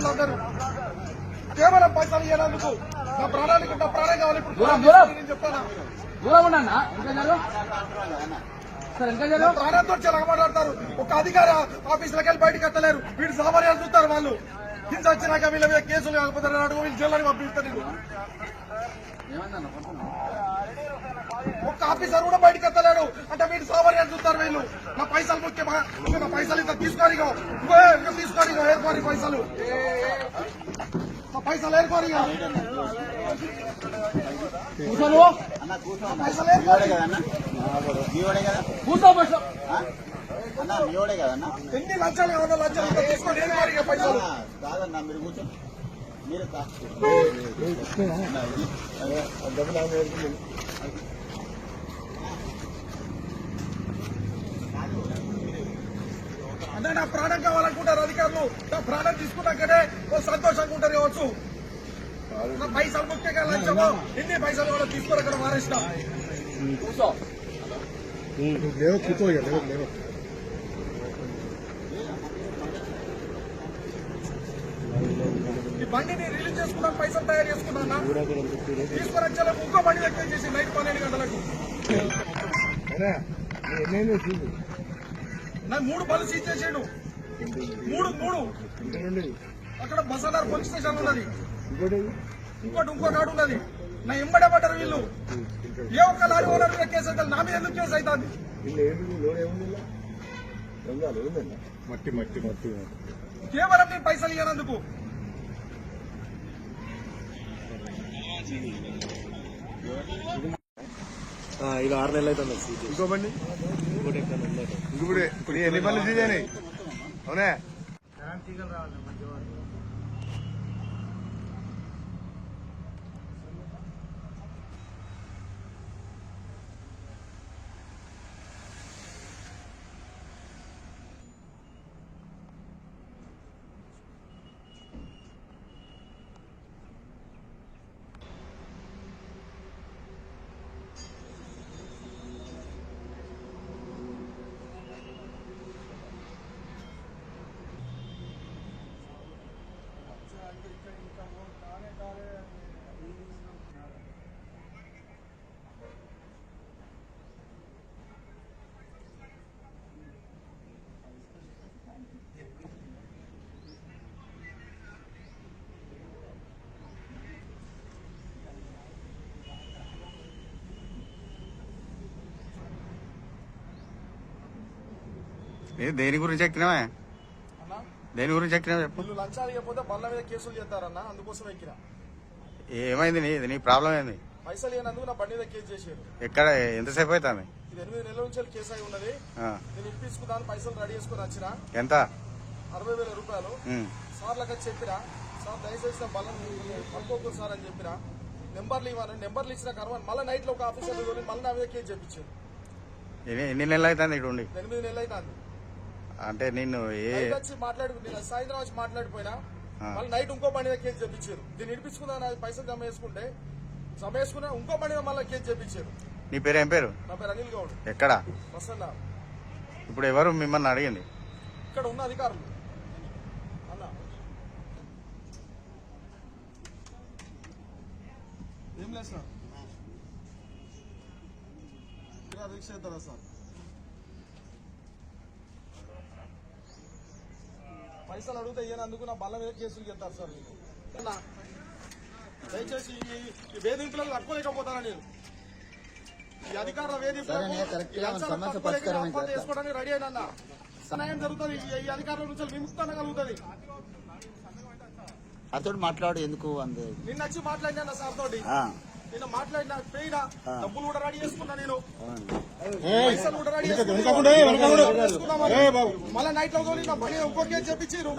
వీళ్ళందరూ కేవలం పైసలు ఇవ్వడానికి నా ప్రాణానికి నా ప్రాణం కావాలి. ఇప్పుడు నేను చెప్తానా ప్రాణంతో చాలా మాట్లాడతారు. ఒక అధికార ఆఫీసులకు వెళ్ళి బయటకు ఎత్తలేరు. వీడు సామాన్యాలు చూస్తారు. వాళ్ళు హింస వచ్చినాక వీళ్ళ మీద కేసులు కాకపోతారు. అడుగు వీళ్ళు జైల్లోకి పంపిస్తారు. ఒక్క ఆఫీసర్ కూడా బయటకు ఎత్తలేడు అంటే వీడు సామాన్యాలు చూస్తారు. వీళ్ళు నా పైసలు ముఖ్యమా? నా పైసలు ఇంత తీసుకోని తీసుకోని ఏర్పాటు పైసలు పైసలు ఏర్పాటు ఎన్ని లక్షలు కావాలో లక్షలు తీసుకొని ఏర్పాటు పైసలు కాదన్నా మీరు కూర్చో మీరు అంటే నా ప్రాణం కావాలనుకుంటారు అధికారులు. నా ప్రాణం తీసుకున్నాకనే సంతోషంగా ఉంటారు కావచ్చు. నా పైసలు ముఖ్యంగా లంచము ఎన్ని పైసలు కూడా తీసుకొని అక్కడ మారేసిన ఈ బండిని రిలీజ్ చేసుకున్నాను. పైసలు తయారు చేసుకున్నా తీసుకొని వచ్చేలా ఇంకో బండి వ్యక్తం చేసి నైట్ 12 గంటలకు నా 3 బళ్ళు సీజ్ చేసాడు. 3 అక్కడ బసాదార్ పోలీస్ స్టేషన్ ఉన్నది. ఇంకో కాడు ఉన్నది. నా ఎంబడే పడ్డారు వీళ్ళు. ఏ ఒక్క లారీ ఓనర్ మీద కేసు అవుతుంది. నా మీద ఎందుకు కేసు అవుతుంది? కేవలం నేను పైసలు ఇవ్వనందుకు. ఇది 6 నెలలు అవుతుంది. ఇంకోబండి ఇప్పుడు ఎన్ని పనులు సీజ్ అయినాయి? అవునా దేని గురించి ఎక్కినావా? దేని గురించి ఎక్కినావా చెప్పు. లంచాలు ఇవ్వకపోతే బళ్ళ మీద కేసులు చేస్తారన్న, అందుకోసం ఎక్కినా. ఏమైంది? నీ ప్రాబ్లం ఏంది? పైసలు ఇవ్వనందుకు నా బండి మీద కేసు చేశారు. ఎక్కడ? ఎంతసేపు అవుతుంది? ఇది 8 నెలల నుంచి కేసు అయి ఉన్నది. నేను ఇప్పించుకున్నాను. పైసలు రెడీ చేసుకుని వచ్చిన. ఎంత? 60,000 రూపాయలు. సార్లకు చెప్పిరా, సార్ దయచేసి బలం పడుకోకూడదు సార్ అని చెప్పిరా. నెంబర్లు ఇవ్వను. నెంబర్లు ఇచ్చిన కర్వాన్ని మళ్ళీ నైట్ లో ఒక ఆఫీసర్ మళ్ళీ నా మీద కేసు చెప్పించారు. ఎన్ని నెలలు అవుతుంది ఇక్కడ ఉండి? 8 నెలలు అవుతుంది. అంటే నేను వచ్చి నేను సాయంత్రం వచ్చి మాట్లాడిపోయినా మళ్ళీ నైట్ ఇంకో బండి మీద కేసు చెప్పించారు. దీన్ని ఇడిపించుకున్నా పైసలు జమ చేసుకున్నా ఇంకో బండి మీద మళ్ళీ కేసు చెప్పించారు. నీ పేరు ఏం పేరు? నా పేరు అనిల్ గౌడ్. ఎక్కడ? వస్తున్నా. ఇప్పుడు ఎవరు మిమ్మల్ని అడిగింది? ఇక్కడ ఉన్న అధికారులు అన్న. ఏం లేదు సార్, దీక్ష చేస్తారా సార్? పైసలు అడిగితే ఇయ్యనందుకు నా బల్ల మీద కేసులు చేస్తారు సార్. దయచేసి ఈ వేధింపులకు తట్టుకోలేకపోతానా నేను. ఈ అధికారుల వేధింపులకు చేసుకోవడానికి రెడీ అయినా సహాయం జరుగుతుంది. ఈ అధికారుల నుంచి విముక్తంగా కలుగుతుంది. అతడు మాట్లాడు ఎందుకు అంది. నిన్న వచ్చి మాట్లాడినా సార్ తోటి. నిన్న మాట్లాడినా పోయినా డబ్బులు కూడా రెడీ చేసుకున్నా. నేను పైసలు కూడా రెడీ చేసుకున్నా. మళ్ళీ నైట్ లో నా బండి ఇంకో కేసు చెప్పించారు.